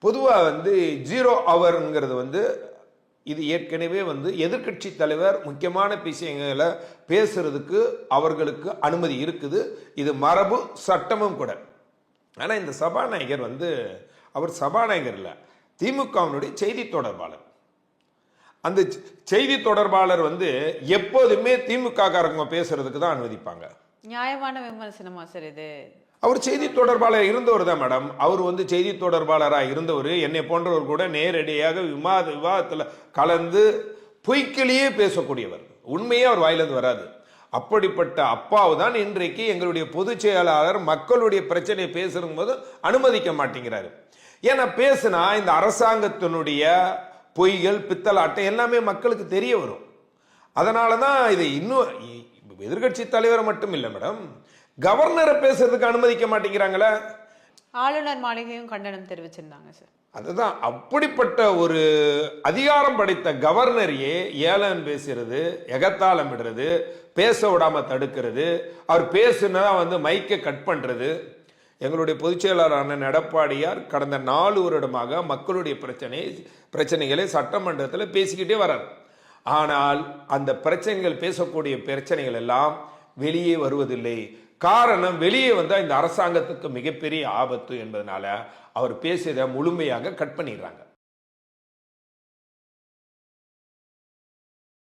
பொதுவாக வந்து 0 ஹவர்ங்கிறது வந்து இது ஏற்கனவே வந்து எதிர்க்கட்சி தலைவர் முக்கியமான விஷயங்களை பேசுறதுக்கு அவர்களுக்கு அனுமதி இருக்குது. இது மரபு சட்டமும் கூட. ஆனால் இந்த சபாநாயகர் வந்து அவர் சபாநாயகர் இல்லை, திமுகவினுடைய செய்தி தொடர்பாளர். அந்த செய்தி தொடர்பாளர் வந்து எப்போதுமே திமுக காரங்க பேசுறதுக்கு தான் அனுமதிப்பாங்க. நியாயமான விமர்சனமா சார் இது? அவர் செய்தி தொடர்பாளர் இருந்தவர் தான் மேடம். அவர் வந்து செய்தி தொடர்பாளராக இருந்தவர். என்னை போன்றவர் கூட நேரடியாக விவாதத்தில் கலந்து பொய்க்கிலேயே பேசக்கூடியவர். உண்மையே அவர் வாயிலிருந்து வராது. அப்படிப்பட்ட அப்பாவு தான் இன்றைக்கு எங்களுடைய பொதுச் செயலாளர் மக்களுடைய பிரச்சனையை பேசும் போது அனுமதிக்க மாட்டேங்கிறாரு. ஏன்னா பேசுனா இந்த அரசாங்கத்தினுடைய பொய்கள் பித்தலாட்டம் எல்லாமே மக்களுக்கு தெரிய வரும். அதனால தான் இது இன்னும் எதிர்கட்சி தலைவர் மட்டும் இல்லை மேடம், கவர்னரை பேசுறதுக்கு அனுமதிக்க மாட்டேங்கிறாங்களே. ஆளுநர் மாளிகையும் கண்டனம் தெரிவிச்சிருந்தாங்க சார். அதுதான், அப்படிப்பட்ட ஒரு அதிகாரம் படைத்த கவர்னரையே ஏளனம் பேசுறது, எகத்தாளம் விடுறது, பேச விடாம தடுக்கிறது, அவர் பேசுனா வந்து மைக்கை கட் பண்றது. எங்களுடைய பொதுச் செயலாளரான எடப்பாடியார் கடந்த 4 வருடமாக மக்களுடைய பிரச்சனைகளை சட்டமன்றத்தில் பேசிக்கிட்டே வர்றார். ஆனால் அந்த பிரச்சனைகள், பேசக்கூடிய பிரச்சனைகள் எல்லாம் வெளியே வருவதில்லை. காரணம், வெளியே வந்தால் இந்த அரசாங்கத்துக்கு மிகப்பெரிய ஆபத்து என்பதனால அவர் பேசியதை முழுமையாக கட் பண்ணிடுறாங்க.